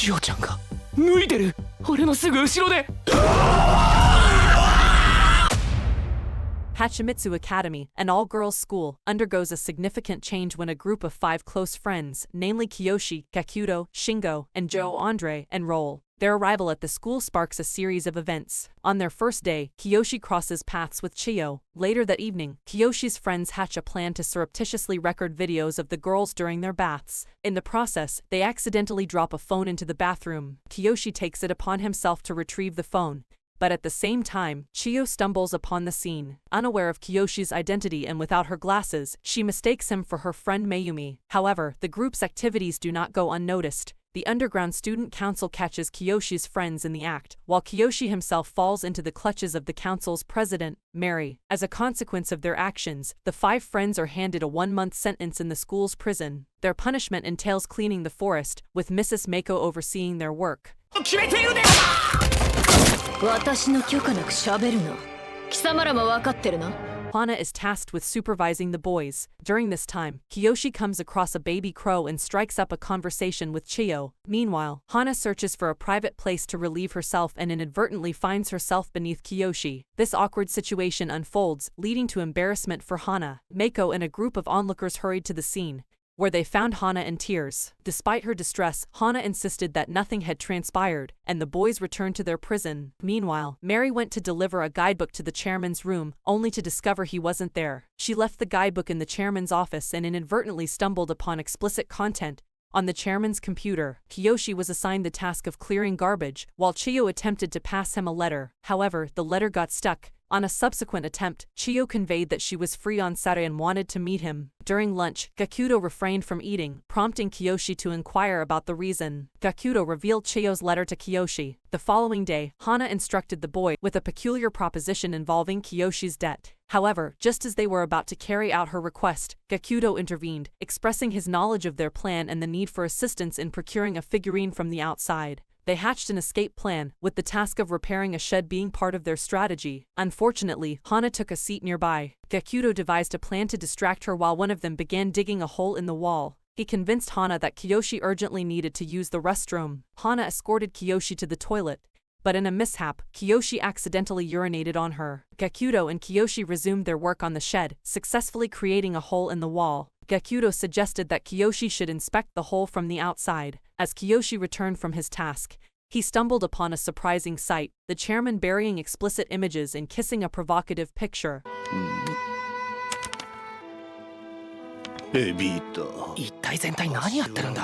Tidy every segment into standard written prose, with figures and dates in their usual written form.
千代ちゃんが脱いでる。俺のすぐ後ろで。Hachimitsu Academy, an all-girls school, undergoes a significant change when a group of 5 close friends, namely Kiyoshi, Gakuto, Shingo, and Joe Andre, enroll. Their arrival at the school sparks a series of events. On their first day, Kiyoshi crosses paths with Chiyo. Later that evening, Kiyoshi's friends hatch a plan to surreptitiously record videos of the girls during their baths. In the process, they accidentally drop a phone into the bathroom. Kiyoshi takes it upon himself to retrieve the phone. But at the same time, Chiyo stumbles upon the scene. Unaware of Kiyoshi's identity and without her glasses, she mistakes him for her friend Mayumi. However, the group's activities do not go unnoticed. The underground student council catches Kiyoshi's friends in the act, while Kiyoshi himself falls into the clutches of the council's president, Mary. As a consequence of their actions, the 5 friends are handed a 1-month sentence in the school's prison. Their punishment entails cleaning the forest, with Mrs. Mako overseeing their work. 私の許可なく喋るな。貴様らも分かってるな。Hana is tasked with supervising the boys. During this time, Kiyoshi comes across a baby crow and strikes up a conversation with Chiyo. Meanwhile, Hana searches for a private place to relieve herself and inadvertently finds herself beneath Kiyoshi. This awkward situation unfolds, leading to embarrassment for Hana. Mako and a group of onlookers hurried to the scene, where they found Hana in tears. Despite her distress, Hana insisted that nothing had transpired, and the boys returned to their prison. Meanwhile, Mary went to deliver a guidebook to the chairman's room, only to discover he wasn't there. She left the guidebook in the chairman's office and inadvertently stumbled upon explicit content. On the chairman's computer, Kiyoshi was assigned the task of clearing garbage, while Chiyo attempted to pass him a letter. However, the letter got stuck. On a subsequent attempt, Chiyo conveyed that she was free on Saturday and wanted to meet him. During lunch, Gakuto refrained from eating, prompting Kiyoshi to inquire about the reason. Gakuto revealed Chiyo's letter to Kiyoshi. The following day, Hana instructed the boy with a peculiar proposition involving Kiyoshi's debt. However, just as they were about to carry out her request, Gakuto intervened, expressing his knowledge of their plan and the need for assistance in procuring a figurine from the outside. They hatched an escape plan, with the task of repairing a shed being part of their strategy. Unfortunately, Hana took a seat nearby. Gakuto devised a plan to distract her while one of them began digging a hole in the wall. He convinced Hana that Kiyoshi urgently needed to use the restroom. Hana escorted Kiyoshi to the toilet, but in a mishap, Kiyoshi accidentally urinated on her. Gakuto and Kiyoshi resumed their work on the shed, successfully creating a hole in the wall. Gakuto suggested that Kiyoshi should inspect the hole from the outside. As Kiyoshi returned from his task, he stumbled upon a surprising sight, the chairman burying explicit images and kissing a provocative picture. 一体全体何やってるんだ？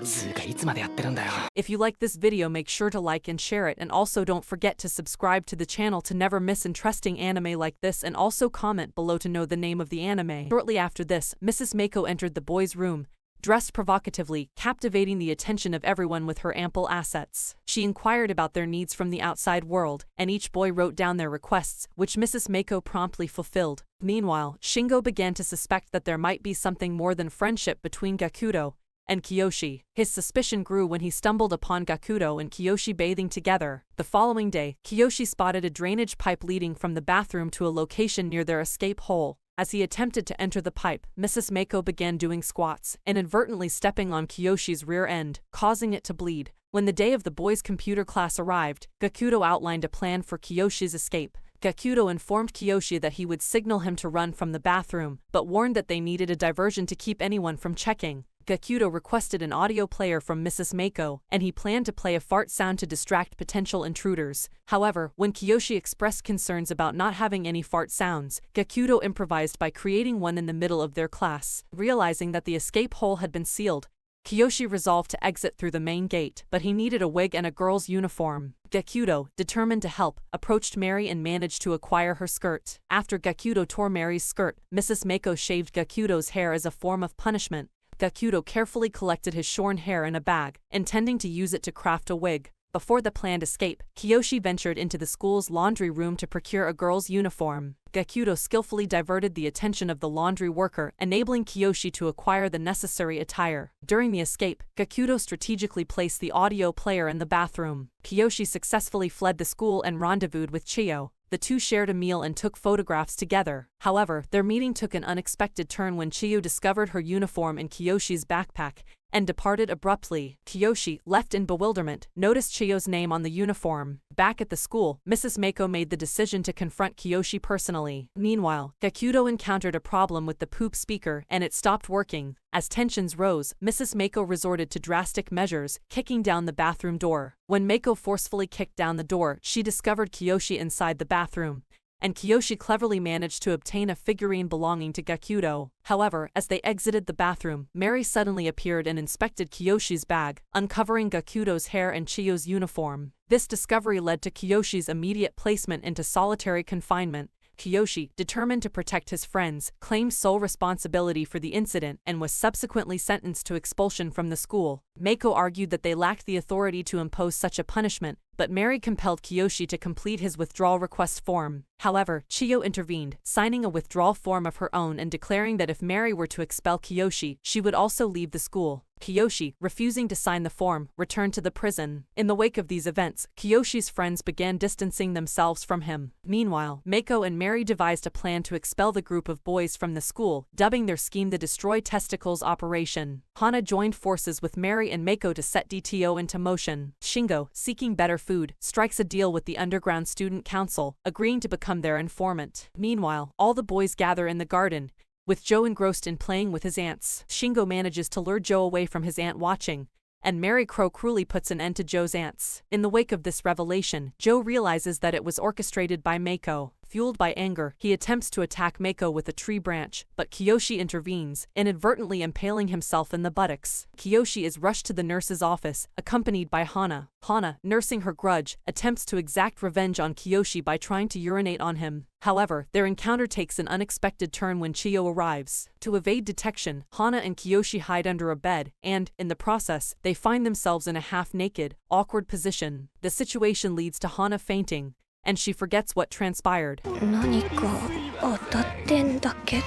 つうかいつまでやってるんだよ。 If you like this video, make sure to like and share it, and also don't forget to subscribe to the channel to never miss interesting anime like this, and also comment below to know the name of the anime. Shortly after this, Mrs. Mako entered the boys' room, dressed provocatively, captivating the attention of everyone with her ample assets. She inquired about their needs from the outside world, and each boy wrote down their requests, which Mrs. Mako promptly fulfilled. Meanwhile, Shingo began to suspect that there might be something more than friendship between Gakuto and Kiyoshi. His suspicion grew when he stumbled upon Gakuto and Kiyoshi bathing together. The following day, Kiyoshi spotted a drainage pipe leading from the bathroom to a location near their escape hole. As he attempted to enter the pipe, Mrs. Mako began doing squats, inadvertently stepping on Kiyoshi's rear end, causing it to bleed. When the day of the boys' computer class arrived, Gakuto outlined a plan for Kiyoshi's escape. Gakuto informed Kiyoshi that he would signal him to run from the bathroom, but warned that they needed a diversion to keep anyone from checking. Gakuto requested an audio player from Mrs. Mako, and he planned to play a fart sound to distract potential intruders. However, when Kiyoshi expressed concerns about not having any fart sounds, Gakuto improvised by creating one in the middle of their class. Realizing that the escape hole had been sealed, Kiyoshi resolved to exit through the main gate, but he needed a wig and a girl's uniform. Gakuto, determined to help, approached Mary and managed to acquire her skirt. After Gakuto tore Mary's skirt, Mrs. Mako shaved Gakuto's hair as a form of punishment. Gakuto carefully collected his shorn hair in a bag, intending to use it to craft a wig. Before the planned escape, Kiyoshi ventured into the school's laundry room to procure a girl's uniform. Gakuto skillfully diverted the attention of the laundry worker, enabling Kiyoshi to acquire the necessary attire. During the escape, Gakuto strategically placed the audio player in the bathroom. Kiyoshi successfully fled the school and rendezvoused with Chiyo. The two shared a meal and took photographs together. However, their meeting took an unexpected turn when Chiyo discovered her uniform in Kiyoshi's backpack and departed abruptly. Kiyoshi, left in bewilderment, noticed Chiyo's name on the uniform. Back at the school, Mrs. Mako made the decision to confront Kiyoshi personally. Meanwhile, Gakudo encountered a problem with the poop speaker and it stopped working. As tensions rose, Mrs. Mako resorted to drastic measures, kicking down the bathroom door. When Mako forcefully kicked down the door, she discovered Kiyoshi inside the bathroom, and Kiyoshi cleverly managed to obtain a figurine belonging to Gakudo. However, as they exited the bathroom, Mary suddenly appeared and inspected Kiyoshi's bag, uncovering Gakudo's hair and Chiyo's uniform. This discovery led to Kiyoshi's immediate placement into solitary confinement. Kiyoshi, determined to protect his friends, claimed sole responsibility for the incident and was subsequently sentenced to expulsion from the school. Mako argued that they lacked the authority to impose such a punishment, but Mary compelled Kiyoshi to complete his withdrawal request form. However, Chiyo intervened, signing a withdrawal form of her own and declaring that if Mary were to expel Kiyoshi, she would also leave the school. Kiyoshi, refusing to sign the form, returned to the prison. In the wake of these events, Kiyoshi's friends began distancing themselves from him. Meanwhile, Mako and Mary devised a plan to expel the group of boys from the school, dubbing their scheme the Destroy Testicles Operation. Hana joined forces with Mary and Mako to set DTO into motion. Shingo, seeking better food, strikes a deal with the Underground Student Council, agreeing to become their informant. Meanwhile, all the boys gather in the garden, with Joe engrossed in playing with his ants. Shingo manages to lure Joe away from his ant watching, and Mary Crow cruelly puts an end to Joe's ants. In the wake of this revelation, Joe realizes that it was orchestrated by Mako. Fueled by anger, he attempts to attack Mako with a tree branch, but Kiyoshi intervenes, inadvertently impaling himself in the buttocks. Kiyoshi is rushed to the nurse's office, accompanied by Hana. Hana, nursing her grudge, attempts to exact revenge on Kiyoshi by trying to urinate on him. However, their encounter takes an unexpected turn when Chiyo arrives. To evade detection, Hana and Kiyoshi hide under a bed, and, in the process, they find themselves in a half-naked, awkward position. The situation leads to Hana fainting, and she forgets what transpired. 何か当たってんだけど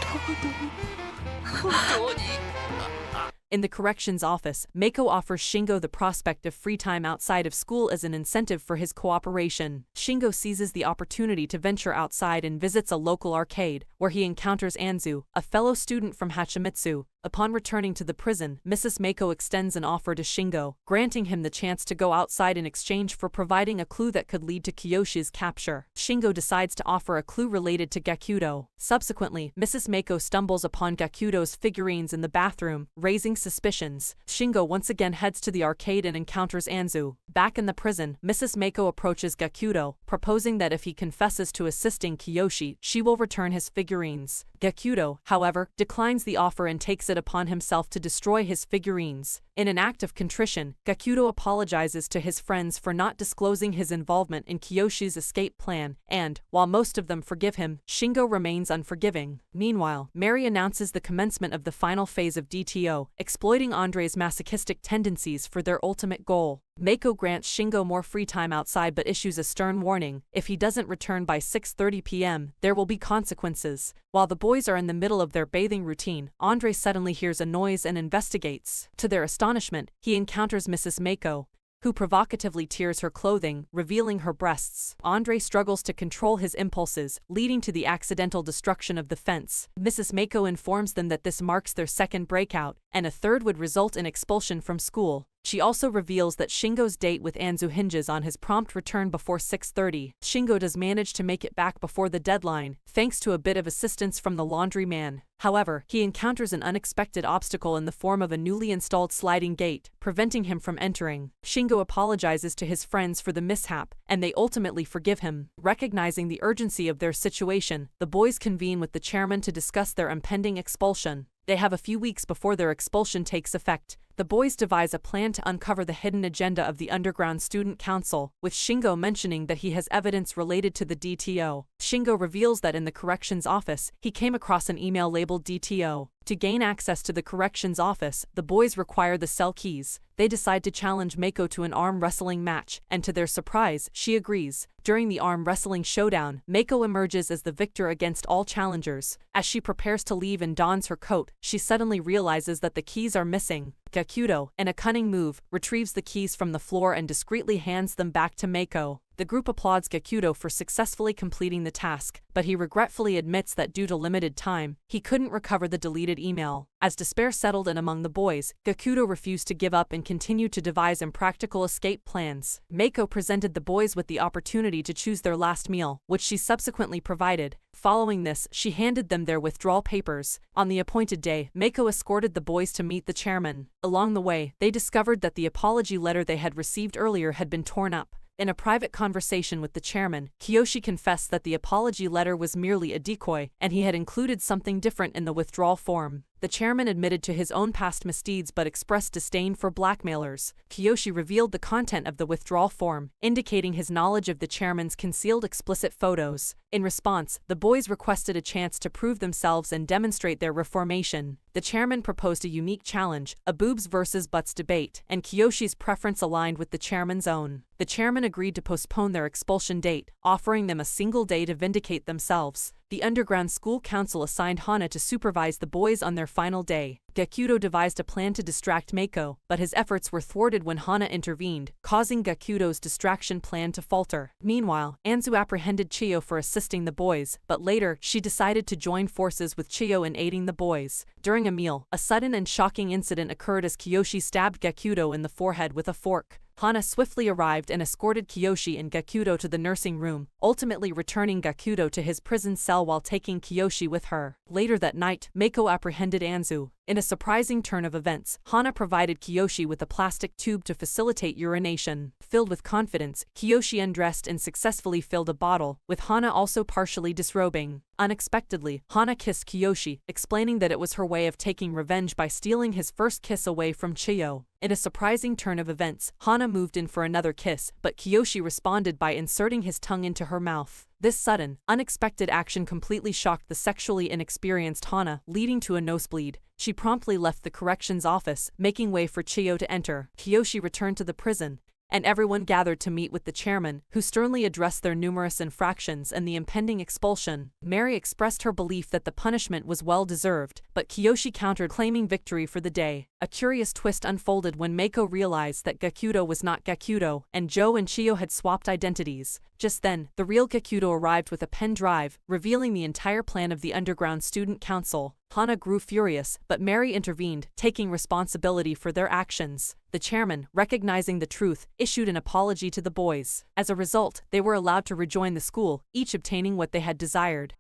In the corrections office, Mako offers Shingo the prospect of free time outside of school as an incentive for his cooperation. Shingo seizes the opportunity to venture outside and visits a local arcade, where he encounters Anzu, a fellow student from Hachimitsu. Upon returning to the prison, Mrs. Mako extends an offer to Shingo, granting him the chance to go outside in exchange for providing a clue that could lead to Kiyoshi's capture. Shingo decides to offer a clue related to Gakudo. Subsequently, Mrs. Mako stumbles upon Gakudo's figurines in the bathroom, raising suspicions. Shingo once again heads to the arcade and encounters Anzu. Back in the prison, Mrs. Mako approaches Gakudo, proposing that if he confesses to assisting Kiyoshi, she will return his figurines. Gakudo, however, declines the offer and takes it upon himself to destroy his figurines. In an act of contrition, Gakudo apologizes to his friends for not disclosing his involvement in Kiyoshi's escape plan, and, while most of them forgive him, Shingo remains unforgiving. Meanwhile, Mary announces the commencement of the final phase of DTO, exploiting Andre's masochistic tendencies for their ultimate goal. Mako grants Shingo more free time outside but issues a stern warning: if he doesn't return by 6:30 p.m., there will be consequences. While the boys are in the middle of their bathing routine, Andre suddenly hears a noise and investigates. To their astonishment, he encounters Mrs. Mako, who provocatively tears her clothing, revealing her breasts. Andre struggles to control his impulses, leading to the accidental destruction of the fence. Mrs. Mako informs them that this marks their second breakout, and a third would result in expulsion from school. She also reveals that Shingo's date with Anzu hinges on his prompt return before 6:30. Shingo does manage to make it back before the deadline, thanks to a bit of assistance from the laundry man. However, he encounters an unexpected obstacle in the form of a newly installed sliding gate, preventing him from entering. Shingo apologizes to his friends for the mishap, and they ultimately forgive him. Recognizing the urgency of their situation, the boys convene with the chairman to discuss their impending expulsion. They have a few weeks before their expulsion takes effect. The boys devise a plan to uncover the hidden agenda of the Underground Student Council, with Shingo mentioning that he has evidence related to the DTO. Shingo reveals that in the corrections office, he came across an email labeled DTO. To gain access to the corrections office, the boys require the cell keys. They decide to challenge Mako to an arm wrestling match, and to their surprise, she agrees. During the arm wrestling showdown, Mako emerges as the victor against all challengers. As she prepares to leave and dons her coat, she suddenly realizes that the keys are missing. Gakudo, in a cunning move, retrieves the keys from the floor and discreetly hands them back to Mako. The group applauds Gakudo for successfully completing the task, but he regretfully admits that due to limited time, he couldn't recover the deleted email. As despair settled in among the boys, Gakudo refused to give up and continued to devise impractical escape plans. Mako presented the boys with the opportunity to choose their last meal, which she subsequently provided. Following this, she handed them their withdrawal papers. On the appointed day, Mako escorted the boys to meet the chairman. Along the way, they discovered that the apology letter they had received earlier had been torn up. In a private conversation with the chairman, Kiyoshi confessed that the apology letter was merely a decoy, and he had included something different in the withdrawal form. The chairman admitted to his own past misdeeds but expressed disdain for blackmailers. Kiyoshi revealed the content of the withdrawal form, indicating his knowledge of the chairman's concealed explicit photos. In response, the boys requested a chance to prove themselves and demonstrate their reformation. The chairman proposed a unique challenge, a boobs versus butts debate, and Kiyoshi's preference aligned with the chairman's own. The chairman agreed to postpone their expulsion date, offering them a single day to vindicate themselves. The underground school council assigned Hana to supervise the boys on their final day. Gakudo devised a plan to distract Mako, but his efforts were thwarted when Hana intervened, causing Gakudo's distraction plan to falter. Meanwhile, Anzu apprehended Chiyo for assisting the boys, but later, she decided to join forces with Chiyo in aiding the boys. During a meal, a sudden and shocking incident occurred as Kiyoshi stabbed Gakudo in the forehead with a fork. Hana swiftly arrived and escorted Kiyoshi and Gakudo to the nursing room, ultimately returning Gakudo to his prison cell while taking Kiyoshi with her. Later that night, Mako apprehended Anzu. In a surprising turn of events, Hana provided Kiyoshi with a plastic tube to facilitate urination. Filled with confidence, Kiyoshi undressed and successfully filled a bottle, with Hana also partially disrobing. Unexpectedly, Hana kissed Kiyoshi, explaining that it was her way of taking revenge by stealing his first kiss away from Chiyo. In a surprising turn of events, Hana moved in for another kiss, but Kiyoshi responded by inserting his tongue into her mouth. This sudden, unexpected action completely shocked the sexually inexperienced Hana, leading to a nosebleed. She promptly left the corrections office, making way for Chiyo to enter. Kiyoshi returned to the prison, and everyone gathered to meet with the chairman, who sternly addressed their numerous infractions and the impending expulsion. Mary expressed her belief that the punishment was well-deserved, but Kiyoshi countered, claiming victory for the day. A curious twist unfolded when Mako realized that Gakudo was not Gakudo, and Joe and Chiyo had swapped identities. Just then, the real Gakudo arrived with a pen drive, revealing the entire plan of the underground student council. Hana grew furious, but Mary intervened, taking responsibility for their actions. The chairman, recognizing the truth, issued an apology to the boys. As a result, they were allowed to rejoin the school, each obtaining what they had desired.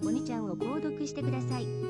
お兄ちゃんを購読してください。